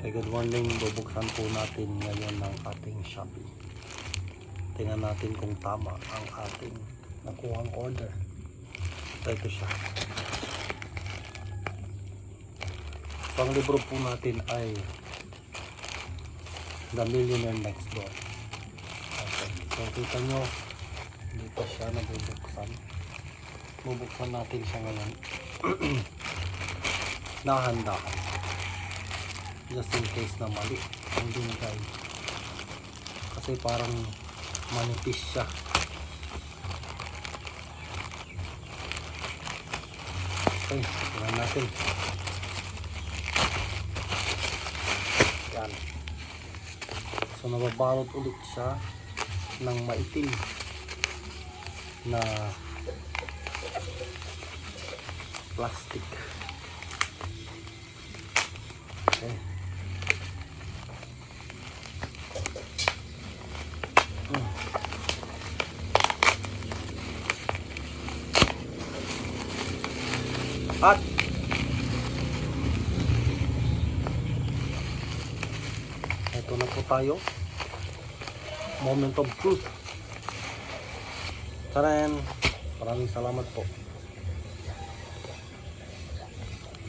Okay, good morning. Bubuksan po natin ngayon ng ating Shopee. Tingnan natin kung tama ang ating nakuhang order. Ito siya. So, ang libro po natin ay The Millionaire Next Door. Okay. So, kita nyo, dito siya nabubuksan. Bubuksan natin siya ngayon. Nahandahan. Just in case na mali ang binigay. Kasi parang manipis siya. Okay, tingnan natin. Yan. So, nababalot ulit siya ng maitim na plastic. Okay. At ito na po tayo. Moment of truth. Taran! Maraming salamat po.